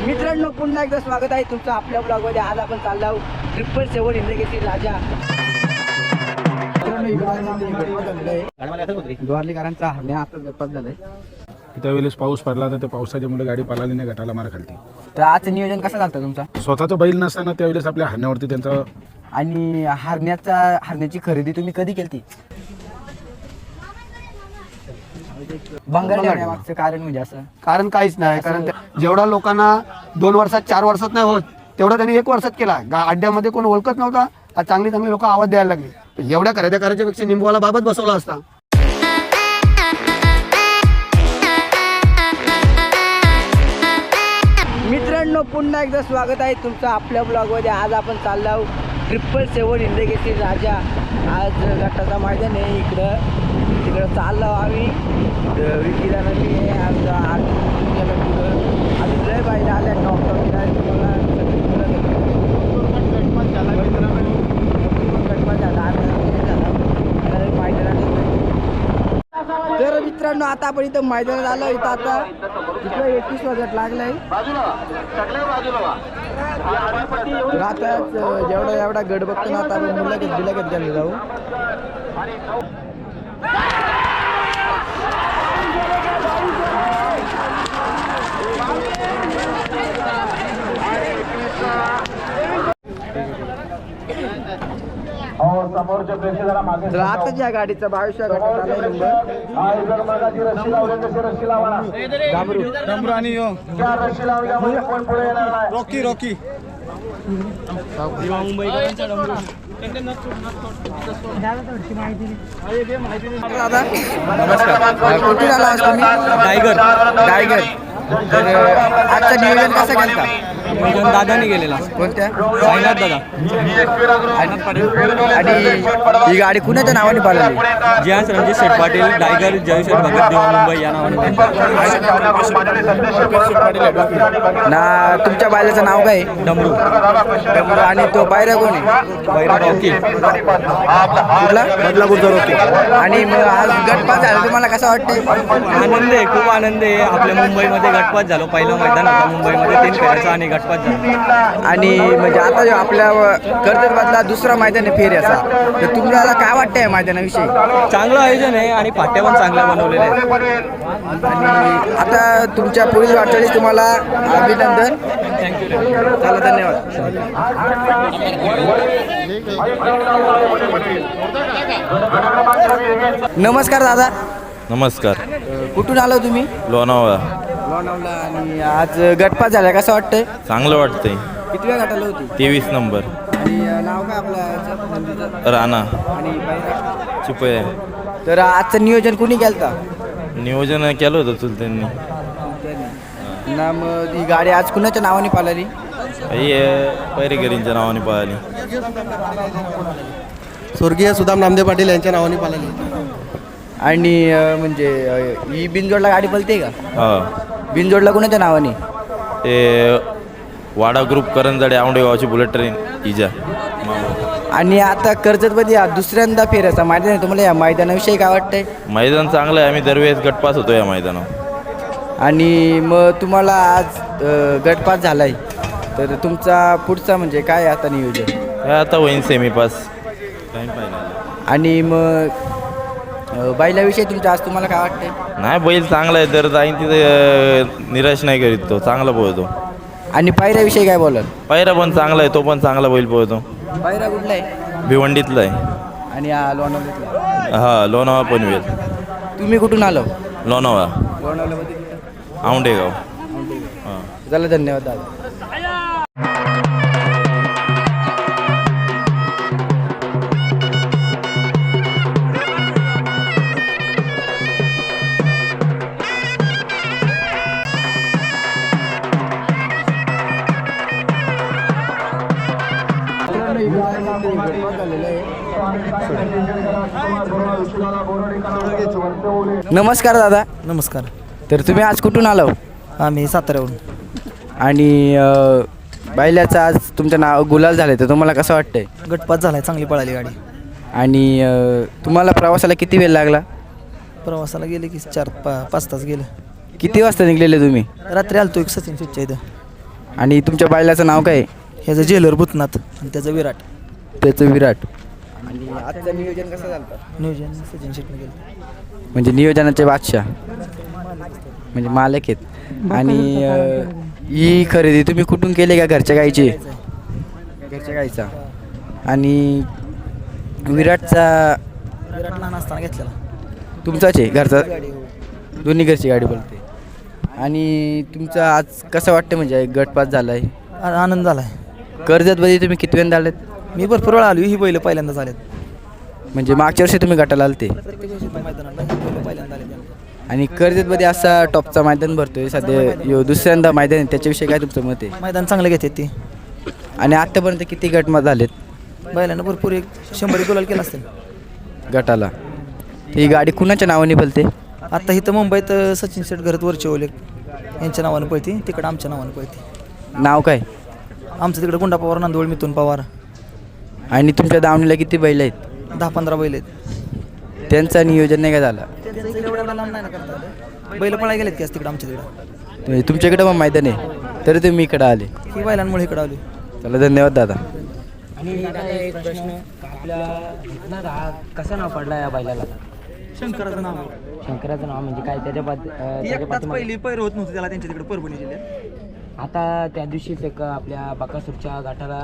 मित्रांनो पुन्हा एकदा स्वागत आहे तुमचं आपल्या ब्लॉगमध्ये. आज आपण चाललो आहोत 777 इंद्रकेसरी राजा. द्वारलीकरांचा हरण्या आता गटपास झालाय. त्यावेळेस पाऊस पडला तर त्या पावसाच्यामुळे गाडी पळाली नाही, गटाला मार खालती. तर आजचं नियोजन कसं झालं तुमचा? स्वतःचं बैल नसताना त्यावेळेस आपल्या हरण्यावरती त्यांचा. आणि हरण्याची खरेदी तुम्ही कधी केली? मागचं कारण म्हणजे असं कारण काहीच नाही. कारण जेवढा लोकांना 2 वर्षात 4 वर्षात नाही होत तेवढा त्यांनी 1 वर्षात केला. अड्ड्यामध्ये कोण ओळखत नव्हता, आज चांगली लोक आवाज द्यायला लागले. एवढ्या खरेदी करायच्या पेक्षा निंबूवाला बाबत बसवला असता. मित्रांनो पुन्हा एकदा स्वागत आहे तुमचं आपल्या ब्लॉगमध्ये. आज आपण चाललो आहोत 777 इंद्रकेसरी राजा. आज गटाचा मैदान आहे. तिकडं चाललो आम्ही. विकीला नवी आज आम्ही लय बाईला आल्या तर मित्रांनो आता आपण इथं मैदानात आलो. इथं आता इथं 21 गट लागलाय. तर आता जेवढा गड बघतो ना आता आपण मुलाखत घ्यायला जाऊ. तर आता ज्या गाडीचा 22व्या गटात आलाय नंबर आणि रॉकी दादा कुठे आला आज तुम्ही? गायगर. तर आजचं नियोजन कसं केलं का? नियोजन दादाने गेलेला. कोणत्या? साईनाथ दादा. आणि ही गाडी कुणाच्या नावाने पाळली? जियास रणजित शेठ पाटील, टायगर, जयशेठ भगत देवा मुंबई या नावाने. ना तुमच्या बायलाचं नाव काय? डमरू. आणि तो बायरा कोण आहे? बैरा रॉकी. कुठला? बदलापूरचा रॉकी. आणि मग आज गटपास झाला तुम्हाला कसं वाटतं? आनंद आहे, खूप आनंद आहे. आपल्या मुंबईमध्ये गटपात झालो. पहिलं मैदान होतं मुंबईमध्ये 3 फेऱ्याचा आणि गटपात झाला. आणि म्हणजे आता जो आपल्या कर्जतमधला दुसरा मैदान आहे फेऱ्याचा, तर तुम्हाला काय वाटतं या मैदानाविषयी? चांगलं आयोजन आहे आणि पाट्या पण चांगल्या बनवलेल्या आहेत. आणि आता तुमच्या पुढील वाटचालीस तुम्हाला अभिनंदन. थँक्यू. चला धन्यवाद. नमस्कार दादा. नमस्कार. कुठून आलो तुम्ही? लोणावळा. लोणावळा. आणि आज गटपास झाला कसं वाटतंय? चांगलं वाटतंय. कितव्या गटाला होती? 23 नंबर. आणि नाव काय आपलं नंदीचं? राणा आणि बायरा? चिपळे. तर आजचं नियोजन कुणी केलं? नियोजन केलं होतं चुलत्यांनी. ना मग ही गाडी आज कुणाच्या नावाने पाळली? पैरेकरींच्या नावाने पळाली. स्वर्गीय सुदाम नामदेव पाटील यांच्या नावाने पाळली. आणि म्हणजे ही बिनजोडला गाडी पळते का? हा. बिनजोडला कुणाच्या नावाने? ते वाडा ग्रुप करंजाडे आवडे गावाची बुलेट ट्रेन इजा. आणि आता कर्जतमध्ये दुसऱ्यांदा फेरायचा मैदान आहे. तुम्हाला या मैदानाविषयी काय वाटतंय? मैदान चांगलं आहे. आम्ही दरवेळेस गटपास होतो या मैदानावर. आणि मग तुम्हाला आज गटपास झालाय, तर तुमचा पुढचा म्हणजे काय आता नियोजन? हे आता होईन सेमी पास. टाईम पाहिजे. आणि मग बैलाविषयी तुमच्या आज तुम्हाला काय वाटतंय? नाही, बैल चांगला आहे तर जाईन तिथे निराश नाही करीत. तो चांगला पोहतो. आणि पायऱ्याविषयी काय बोलाल? पायरा पण चांगला आहे. तो पण चांगला बैल पोहतो. पायरा कुठला आहे? भिवंडीतला आहे. आणि हा लोणावळ्यातला? हा, लोणावळा पनवेल. तुम्ही कुठून आलो? लोणावळा. लोणावळ्यामध्ये कुठं? औंडेगाव. हां. चला धन्यवाद दादा. नमस्कार दादा. नमस्कार. तर तुम्ही आज कुठून आलो? आम्ही साताऱ्याहून. आणि बैलाचं आज तुमचं नाव गुलाल झालं, तर तुम्हाला कसं वाटतंय? गटपात झालाय, चांगली पळाली गाडी. आणि तुम्हाला प्रवासाला किती वेळ लागला? प्रवासाला गेले की 4-5 तास गेले. किती वाजता निघलेले तुम्ही? रात्री आलतो एक सचिन शेटच्या इथं. आणि तुमच्या बैलाचं नाव काय आहे? ह्याचं जेलर भूतनाथ आणि त्याचं विराट. त्याचं विराट. आणि आजचं नियोजन कसं झालं? नियोजन सचिन शेट्टी केलं. म्हणजे नियोजनाचे बादशाह म्हणजे मालक आहेत. आणि ही खरेदी तुम्ही कुठून केली का घरच्या गाईची? घरच्या गाईचा. आणि विराटचा विराट लहान असताना घेतलेला. तुमचाच आहे घरचा? दोन्ही घरची गाडी बोलते. आणि तुमचं आज कसं वाटतं म्हणजे गटपास झाला आहे? आनंद झाला आहे. कर्जतमध्ये तुम्ही कितव्यांदा आलेत? मी भरपूर वेळा आलो. ही बैल पहिल्यांदा झालेत. म्हणजे मागच्या वर्षी तुम्ही गटाला आलते. प्रत्येक वर्षी मैदानाला ही बैलं पहिल्यांदा आले. आणि कर्जतमध्ये असा टॉपचा मैदान भरतोय सध्या दुसऱ्यांदा मैदान आहे, त्याच्याविषयी काय तुमचं मत आहे? मैदान चांगलं घेतात ती. आणि आत्तापर्यंत किती गटमा झालेत बैलानं भरपूर 100 गुलाल केला असेल गटाला? ही गाडी कुणाच्या नावाने बोलते? आता इथं मुंबईत सचिन शेट घरात वरचे ओले यांच्या नावानं पळते, तिकडं आमच्या नावानं पळते. नाव काय? आमचं तिकडं गुंडा पवार, नांदवळ मिथून पवार. आणि तुमच्या दावणीला किती बैल आहेत? 10-15 बैल आहेत. त्यांचं नियोजन नाही का झालं? बैल पळायला गेलेत की तिकडं आमच्या तिकडं. तुमच्याकडे पण मैदान आहे तरी तुम्ही इकडं आले. ही बैलांमुळे इकडं आली. चला धन्यवाद दादा. कसं नाव पडलं या बैलाला? शंकराचं नाव. शंकराचं नाव म्हणजे काय त्याच्या पहिली पैर होत नव्हती त्याला त्यांच्या तिकडे परभणी जिल्ह्यात. आता त्या दिवशीच एक आपल्या बकासूरच्या घाटाला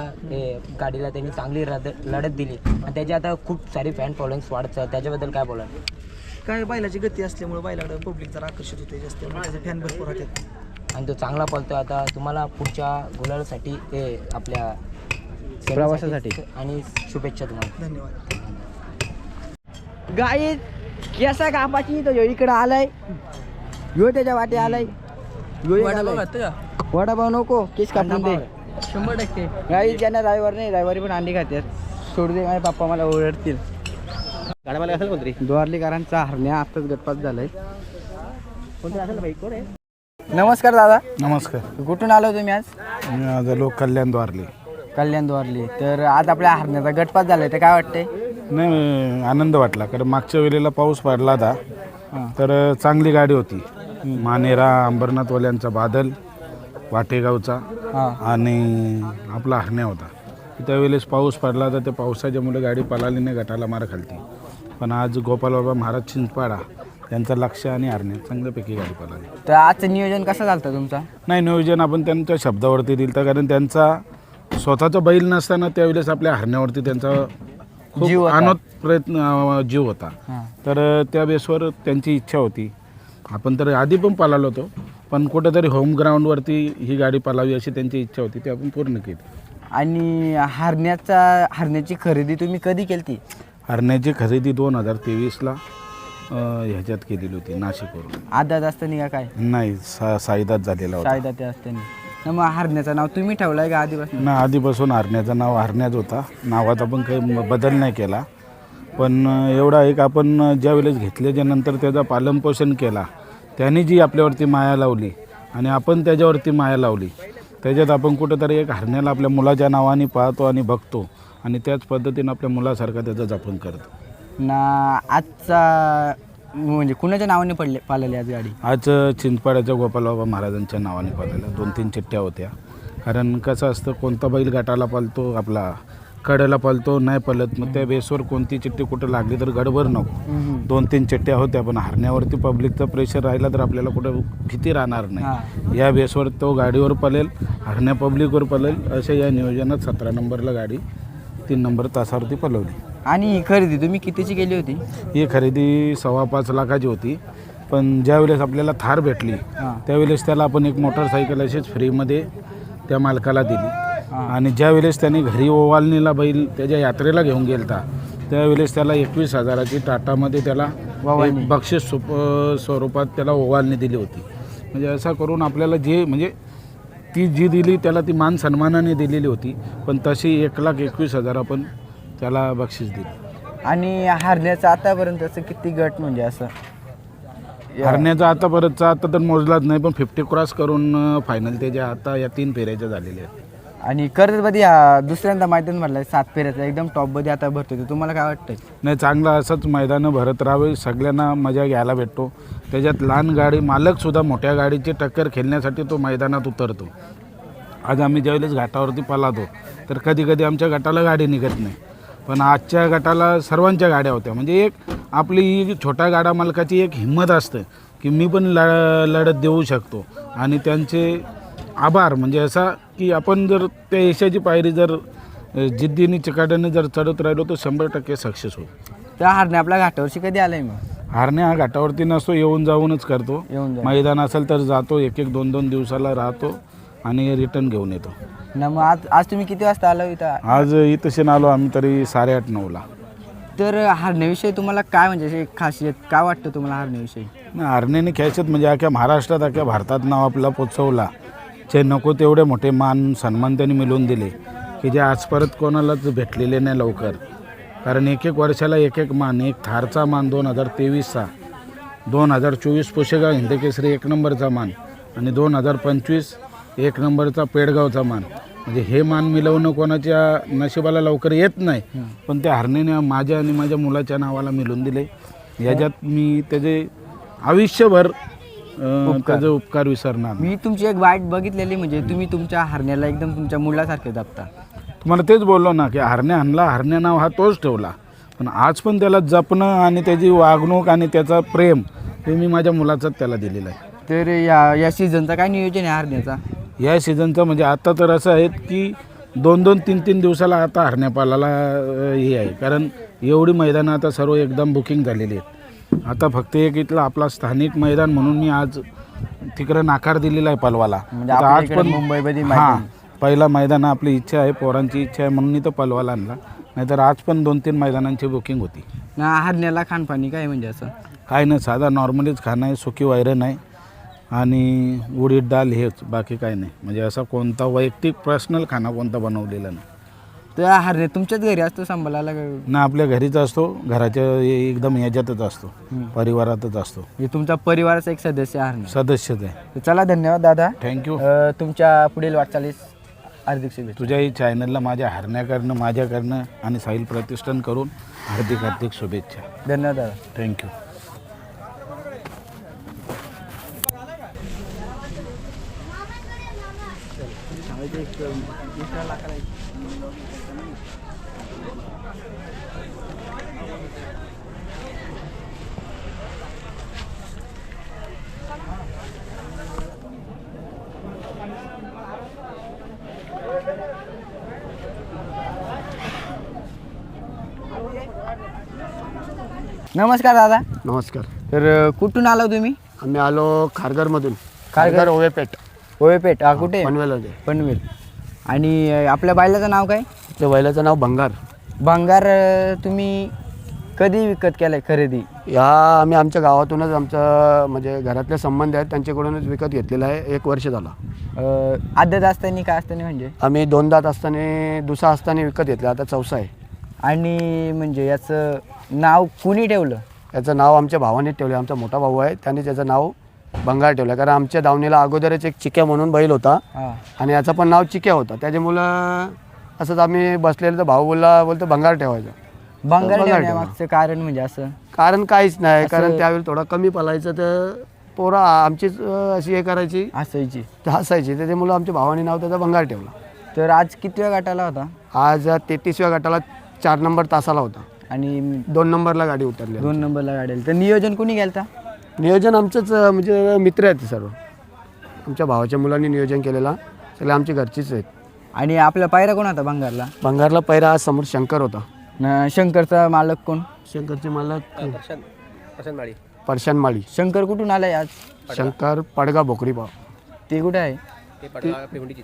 गाडीला त्यांनी चांगली लढत दिली आणि त्याची आता खूप सारी फॅन फॉलोइंग्स वाढत आहे, त्याच्याबद्दल काय बोला? काय बैलाची गती असल्यामुळे बैलाकडे पब्लिक जरा आकर्षित होते जास्त. त्याचे फॅन भरपूर होतात आणि तो चांगला पळतोय. आता तुम्हाला पुढच्या गुलालासाठी आपल्या प्रवासासाठी आणि शुभेच्छा तुम्हाला. धन्यवाद. गाई केसा कापाची तो इकडं आलाय, यो त्याच्या वाटे आलाय. वडापाव नको, केस कापून दे. 100% गाई ज्यांना ड्रायव्हर नाही, ड्रायव्हरी पण अंडी खात्यात. सोड दे, माझे पप्पा मला ओरडतील. द्वारलीकरांचा हरण्या आत्ताच गटपास झालाय. नमस्कार दादा. नमस्कार. कुठून आलो तुम्ही आज? मी आज आलो कल्याण द्वारली. कल्याण द्वारली. तर आज आपल्या हरण्याचा गटपास झालाय, तर काय वाटतंय? नाही, आनंद वाटला कारण मागच्या वेळेला पाऊस पडला होता तर चांगली गाडी होती. मानेरा अंबरनाथवाल्यांचा बादल, वाटेगावचा आणि आपला हरण्या होता. त्यावेळेस पाऊस पडला तर त्या पावसाच्यामुळे गाडी पळाली नाही, गटाला मार खालती. पण आज गोपाल बाबा महाराज चिंचपाडा त्यांचं लक्ष आणि हरण्या चांगल्यापैकी गाडी पळाली. तर आजचं नियोजन कसं झालं तुमचा? नाही, नियोजन आपण त्यांच्या शब्दावरती दिलं तर कारण त्यांचा स्वतःचा बैल नसताना त्यावेळेस आपल्या हरण्यावरती त्यांचा जीव खूप होता. अनोत प्रयत्न जीव होता. तर त्या बेसवर त्यांची इच्छा होती. आपण तर आधी पण पळालो होतो पण कुठेतरी होम ग्राउंडवरती ही गाडी पळावी अशी त्यांची इच्छा होती, ती आपण पूर्ण केली. आणि हरण्याची खरेदी तुम्ही कधी केली ती? हरण्याची खरेदी 2023ला ह्याच्यात केलेली होती, नाशिकवरून. आदात असताना का काय? नाही, साईदात झालेला होता. सायदा ते असताना. मग हरण्याचं नाव तुम्ही ठेवलंय का आधीपासून? ना, आधीपासून हरण्याचं नाव हरण्याच होता. नावात आपण काही बदल नाही केला. पण एवढा एक आपण ज्या वेळेस घेतल्याच्या नंतर त्याचा पालनपोषण केला, त्याने जी आपल्यावरती माया लावली आणि आपण त्याच्यावरती माया लावली, त्याच्यात आपण कुठंतरी एक हरण्याला आपल्या मुलाच्या नावाने पाहतो आणि बघतो आणि त्याच पद्धतीनं आपल्या मुलासारखा त्याचा जपन करतो. ना आजचा म्हणजे कुणाच्या नावाने पाळलेली आज गाडी? आज चिंचपाड्याच्या गोपालबाबा महाराजांच्या नावाने पाळलेल्या 2-3 चिठ्ठ्या होत्या. कारण कसं असतं, कोणता बैल गटाला पालतो, आपला कड्याला पालतो, नाही पळत, मग त्या बेसवर कोणती चिठ्ठी कुठं लागली तर गडबड नको. 2-3 चिठ्ठ्या होत्या पण हरण्यावरती पब्लिकचा प्रेशर राहिला तर आपल्याला कुठं भीती राहणार नाही. या बेसवर तो गाडीवर पळेल, हरण्या पब्लिकवर पळेल, अशा या नियोजनात 17 नंबरला गाडी 3 नंबर तासावरती पळवली. आणि ही खरेदी तुम्ही कितीची केली होती? ही खरेदी 5.25 लाखाची होती. पण ज्यावेळेस आपल्याला थार भेटली त्यावेळेस त्याला आपण एक मोटरसायकल अशीच फ्रीमध्ये त्या मालकाला दिली. आणि ज्यावेळेस त्याने घरी ओवाळणीला बैल त्याच्या यात्रेला घेऊन गेलता त्यावेळेस त्याला 21,000ची टाटामध्ये त्याला एक बक्षीस स्वरूपात त्याला ओवाळणी दिली होती. म्हणजे असं करून आपल्याला जे म्हणजे ती जी दिली त्याला ती मान सन्मानाने दिलेली होती. पण तशी 1,21,000 आपण त्याला बक्षीस दिली. आणि हरण्याचं आतापर्यंत असं किती गट म्हणजे असं? हरण्याचा आतापर्यंतचा आता तर मोजलाच नाही पण 50 क्रॉस करून फायनल त्याच्या आता या 3 फेऱ्याच्या झालेल्या आहेत. आणि कर्जतमध्ये दुसऱ्यांदा मैदान भरलाय 7 फेऱ्याचा, एकदम टॉपमध्ये आता भरतो. तर तुम्हाला काय वाटतं? नाही, चांगलं असंच मैदानं भरत राहावे, सगळ्यांना मजा घ्यायला भेटतो. त्याच्यात लहान गाडी मालकसुद्धा मोठ्या गाडीची टक्कर खेळण्यासाठी तो मैदानात उतरतो. आज आम्ही ज्यावेळेस घाटावरती पळातो तर कधी कधी आमच्या गटाला गाडी निघत नाही, पण आजच्या गटाला सर्वांच्या गाड्या होत्या. म्हणजे एक आपली ही छोट्या गाडा मालकाची एक हिंमत असते की मी पण लढत देऊ शकतो. आणि त्यांचे आभार म्हणजे असा की आपण जर त्या यशाची पायरी जर जिद्दीने चिकाट्याने जर चढत राहिलो तर 100% सक्सेस होईल. त्या हारणे आपल्या घाटावरशी कधी आलाय मग? हारणे हा घाटावरती नसतो, येऊन जाऊनच करतो. येऊन जाऊन. मैदान असेल तर जातो, 1-1 2-2 दिवसाला राहतो आणि रिटर्न घेऊन येतो. ना मग आज तुम्ही किती वाजता आलो इथं? आज इथं आलो आम्ही तरी 8:30-9ला. तर हारण्याविषयी तुम्हाला काय म्हणजे अशी खासियत काय वाटतं तुम्हाला हारण्याविषयी? हारण्याने खेळायच्यात म्हणजे अख्ख्या महाराष्ट्रात अख्ख्या भारतात नाव आपला पोचवला. जे नको तेवढे मोठे मान सन्मान त्यांनी मिळवून दिले की जे आज परत कोणालाच भेटलेले नाही लवकर. कारण 1-1 वर्षाला 1-1 मान, एक थारचा मान 2023चा, 2024 पुशेगाव हिंदकेसरी 1 नंबरचा मान आणि 2025 1 नंबरचा पेडगावचा मान. म्हणजे हे मान मिळवणं कोणाच्या नशिबाला लवकर येत नाही, पण त्या हारण्याने माझ्या आणि माझ्या मुलाच्या नावाला मिळवून दिले. याच्यात मी त्याचे आयुष्यभर त्याचे उपकार विसरणार नाही. मी तुमची एक वाईट बघितलेली म्हणजे तुम्ही तुमच्या हारण्याला एकदम तुमच्या मुलासारखे जपता. तुम्हाला तेच बोललो ना की हरण्या आणला, हरण्या नाव हा तोच ठेवला, पण आज पण त्याला जपणं आणि त्याची वागणूक आणि त्याचा प्रेम हे मी माझ्या मुलाचाच त्याला दिलेलं आहे. तर या सीझनचा काय नियोजन आहे हारण्याचा? या सीझनचं म्हणजे आता तर असं आहे की 2-2 3-3 दिवसाला आता हरण्यापालाला हे आहे, कारण एवढी मैदानं आता सर्व एकदम बुकिंग झालेली आहेत. आता फक्त एक इथलं आपला स्थानिक मैदान म्हणून मी आज तिकडे नाकार दिलेला आहे पलवाला. म्हणजे आता आपल्या आज इकडे पण मुंबईमध्ये हां पहिला मैदान आपली इच्छा आहे, पोरांची इच्छा आहे म्हणून इथं पलवाला आणला, नाहीतर आज पण 2-3 मैदानांची बुकिंग होती. ना हारण्याला खानपाणी काय म्हणजे असं? काय नाही, साधा नॉर्मलीच खाणं आहे, सुकी वैरण आहे आणि उडीद डाळ हेच, बाकी काय नाही. म्हणजे असा कोणता वैयक्तिक पर्सनल खाना कोणता बनवलेला नाही. तर हारणे तुमच्याच घरी असतो सांभाळायला का? ना आपल्या घरीच असतो, घराच्या एकदम याच्यातच असतो, परिवारातच असतो. हे तुमचा परिवाराचा एक सदस्य हारणे. सदस्यच आहे. तर चला धन्यवाद दादा. थँक्यू. तुमच्या पुढील वाटचालीस हार्दिक शुभेच्छा. तुझ्याही चॅनलला माझ्या हरण्याकडनं माझ्याकडनं आणि साहिल प्रतिष्ठान करून हार्दिक शुभेच्छा. धन्यवाद दादा. थँक्यू. नमस्कार दादा. नमस्कार. तर कुठून आलो तुम्ही? आम्ही आलो खारघरमधून. खारघर ओवेपेठ ओवेपेठ. कुठे? पनवेलमध्ये. पनवेल. आणि आपल्या बैलाचं नाव काय? त्या बैलाचं नाव भंगार. भंगार तुम्ही कधी विकत केलाय खरेदी? या आम्ही आमच्या गावातूनच आमचं म्हणजे घरातले संबंध आहेत त्यांच्याकडूनच विकत घेतलेला आहे. 1 वर्ष झाला. आदत असताना काय असताना म्हणजे? आम्ही 2 दात असताना दुसरा असताना विकत घेतला, आता 4सा आहे. आणि म्हणजे याचं नाव कुणी ठेवलं? याचं नाव आमच्या भावाने ठेवलं. आमचा मोठा भाऊ आहे त्याने त्याचं नाव भंगार ठेवलं, कारण आमच्या दावणीला अगोदरच एक चिक्या म्हणून बैल होता आणि याचं पण नाव चिक्या होता. त्याच्यामुळं असंच आम्ही बसलेलं तर भाऊ बोलतो भंगार ठेवायचं. भंगार ठेवण्यामागचं कारण म्हणजे असं? कारण काहीच नाही, कारण त्यावेळी थोडा कमी पलायचं तर पोरं आमचीच अशी हे करायची, असायची हसायची, त्याच्यामुळं आमच्या भावाने नाव त्याचा भंगार ठेवला. तर आज कितव्या गटाला होता? आज 33व्या गटाला 4 नंबर तासाला होता आणि 2 नंबरला गाडी उतरली. 2 नंबरला गाडी. तर नियोजन कोणी केलं? नियोजन आमचंच म्हणजे मित्र आहेत सर्व, आमच्या भावाच्या मुलांनी नियोजन केलेला, सगळे आमच्या घरचीच आहेत. आणि आपला पायरा कोण होता भंगारला? भंगारला पहिला आज समोर शंकर होता. शंकरचा मालक कोण? शंकरचे मालक परशान माळी. शंकर कुठून आलाय आज? शंकर पडगा भोकरी पाव. ते कुठे आहे?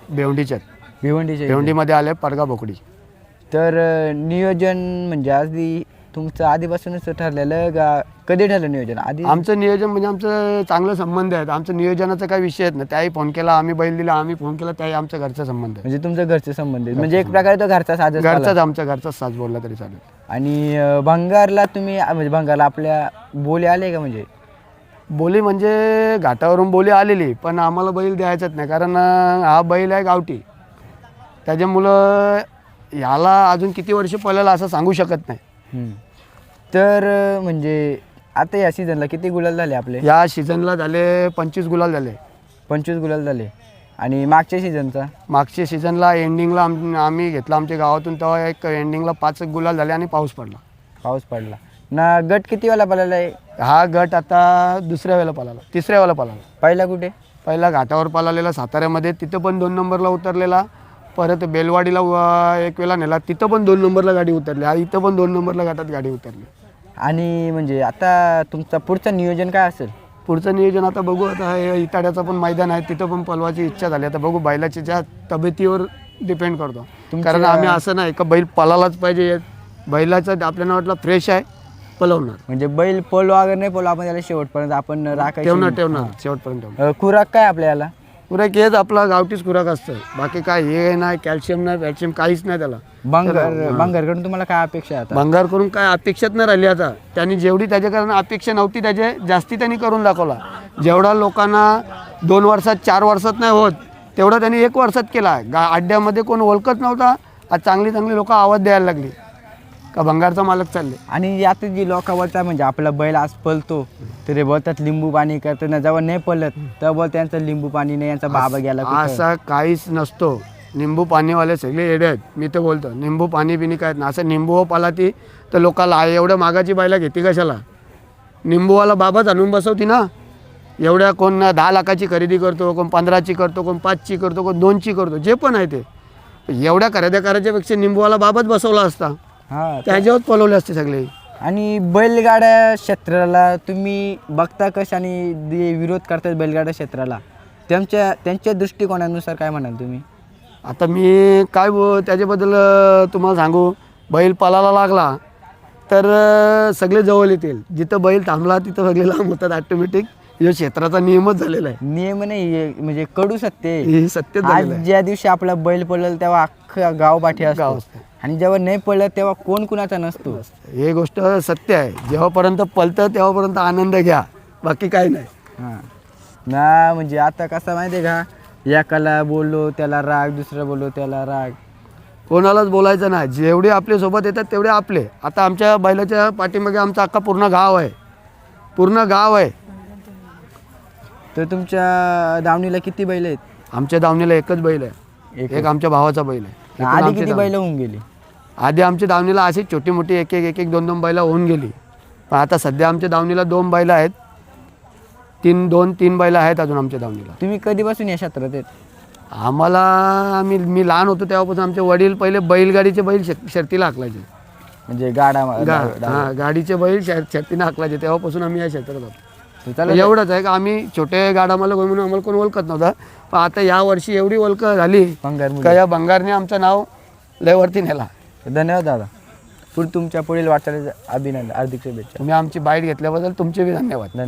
भेवंडीच्यात. भिवंडीचे. भेवंडीमध्ये आले पडगा भोकडी. तर नियोजन म्हणजे आधी तुमचं आधीपासूनच ठरलेलं का कधी ठरलं नियोजन? आधी आमचं नियोजन म्हणजे आमचं चांगलं संबंध आहेत. आमचं नियोजनाचा काही विषय नाही. त्याही फोन केला, आम्ही बैल दिला, आम्ही फोन केला, त्याही आमचा घरचा संबंध आहे. म्हणजे तुमचं घरचे संबंध आहेत. म्हणजे एक प्रकारे तो घरचा साज घरचाच आमच्या घरचाच साज बोलला तरी चालेल. आणि भंगारला तुम्ही म्हणजे भंगारला आपल्या बोली आले का? म्हणजे बोली म्हणजे घाटावरून बोली आलेली, पण आम्हाला बैल द्यायचाच नाही, कारण हा बैल आहे गावठी. त्याच्यामुळं ह्याला अजून किती वर्ष पळेल असं सांगू शकत नाही. तर म्हणजे आता या सीझनला किती गुलाल झाले आपले? या सीझनला झाले 25 गुलाल झाले. 25 गुलाल झाले. आणि मागच्या सीझनचा मागच्या सीझनला एंडिंगला आम्ही घेतला आमच्या गावातून, तेव्हा एक एंडिंगला 5 गुलाल झाले आणि पाऊस पडला. ना गट किती वेळा पळाला आहे? हा गट आता तिसऱ्या वेळेला पळाला. पहिला कुठे? पहिला घाटावर पळालेला साताऱ्यामध्ये, तिथं पण 2 नंबरला उतरलेला. परत बेलवाडीला एक वेळा नेला, तिथं पण 2 नंबरला गाडी उतरली. इथं पण 2 नंबरला घाटात गाडी उतरली. आणि म्हणजे आता तुमचं पुढचं नियोजन काय असेल? पुढचं नियोजन आता बघू. आता हे इटाड्याचं पण मैदान आहे, तिथं पण पळवायची इच्छा झाली. आता बघू, बैलाच्या ज्या तब्येतीवर डिपेंड करतो. कारण आम्ही असं नाही का बैल पळालाच पाहिजे, बैलाचं आपल्याला वाटलं फ्रेश आहे पळवणार. म्हणजे बैल पळू अगर नाही पळू आपण त्याला शेवटपर्यंत आपण राखायचं. ठेवणार शेवटपर्यंत ठेवणार. खुराक काय आपल्याला? खुराक हेच आपला गावठीच खुराक असतं, बाकी काय हे नाही, कॅल्शियम नाही, कॅल्शियम काहीच नाही त्याला. बंगारकडून तुम्हाला काय अपेक्षा आहे आता? भंगार करून काय अपेक्षाच नाही राहिली आता. त्यांनी जेवढी त्याच्याकडून अपेक्षा नव्हती त्याचे जास्ती त्यांनी करून दाखवला. जेवढा लोकांना 2 वर्षात 4 वर्षात नाही होत तेवढा त्यांनी 1 वर्षात केला. अड्ड्यामध्ये कोण ओळखत नव्हता, आज चांगली लोक आवाज द्यायला लागली का भंगारचा मालक चालले. आणि आता जी लोक बोलतात म्हणजे आपला बैल आज पळतो तर बोलतात लिंबू पाणी करताना, जेव्हा नाही पळत तेव्हा बोलतात त्यांचं लिंबू पाणी नाही, यांचा बाबा गेला कुठं. असा काहीच नसतो. निंबू पाणीवाले सगळे येडे आहेत. मी तर बोलतो निंबू पाणी बिनी काय ना. असं निंबू पालाती तर लोकाला एवढ्या मागाची बायला घेते कशाला? निंबूवाला बाबाच आणून बसवती ना. एवढ्या कोण 10 लाखाची खरेदी करतो, कोण 15ची करतो, कोण 5ची करतो, कोण 2ची करतो, जे पण आहे ते. एवढ्या खरेदी करायच्यापेक्षा निंबूवाला बाबाच बसवला असता, त्याच्यावर पळवले असते सगळे. आणि बैलगाड्या क्षेत्राला तुम्ही बघता कसं आणि विरोध करतात बैलगाड्या क्षेत्राला, त्यांच्या दृष्टिकोनानुसार काय म्हणाल तुम्ही? आता मी काय त्याच्याबद्दल तुम्हाला सांगू, बैल पळायला लागला तर सगळे जवळ येतील. जिथं बैल थांबला तिथं सगळे लांब होतात ऑटोमॅटिक. हे क्षेत्राचा नियमच झालेला आहे. नियम नाही, म्हणजे कडू सत्य आहे. हे सत्य आज ज्या दिवशी आपला बैल पळेल तेव्हा अख्खं गाव पाठी असतो, आणि जेव्हा नाही पळत तेव्हा कोण कुणाचा नसतो. हे गोष्ट सत्य आहे. जेव्हापर्यंत पळतं तेव्हापर्यंत आनंद घ्या, बाकी काही नाही. हां ना. म्हणजे आता कसं माहिती आहे का, एकाला बोललो त्याला राग, दुसरं बोललो त्याला राग, कोणालाच बोलायचं नाही. जेवढे आपले सोबत येतात तेवढे आपले. आता आमच्या बैलाच्या पाठीमागे आमचा अख्खा पूर्ण गाव आहे. तर तुमच्या दावणीला किती बैल आहेत? आमच्या दावणीला एकच बैल आहे, एक आमच्या भावाचा बैल आहे. आधी किती बैल होऊन गेली? आधी आमच्या दावणीला अशी छोटी मोठी एक 2 बैला होऊन गेली. पण आता सध्या आमच्या दावणीला 2 बैल आहेत, 3 बैल आहेत अजून आमच्या दावणीला. तुम्ही कधीपासून या क्षेत्रात आहेत? मी लहान होतो तेव्हापासून आमचे वडील पहिले बैलगाडीचे बैल शर्तीला हाकलायचे. म्हणजे गाडीचे बैल शर्तीने हाकलायचे, तेव्हापासून आम्ही या क्षेत्रात होतो. एवढंच आहे का आम्ही छोटे गाडा मला म्हणून आम्हाला कोण ओळखत नव्हता. पण आता या वर्षी एवढी ओळख झाली का या भंगारने आमचं नाव लयवरती नेला. धन्यवाद दादा. तुमच्या पुढील वाटचालीचं अभिनंदन, हार्दिक शुभेच्छा. तुम्ही आमची बाईट घेतल्याबद्दल तुमचे बी धन्यवाद.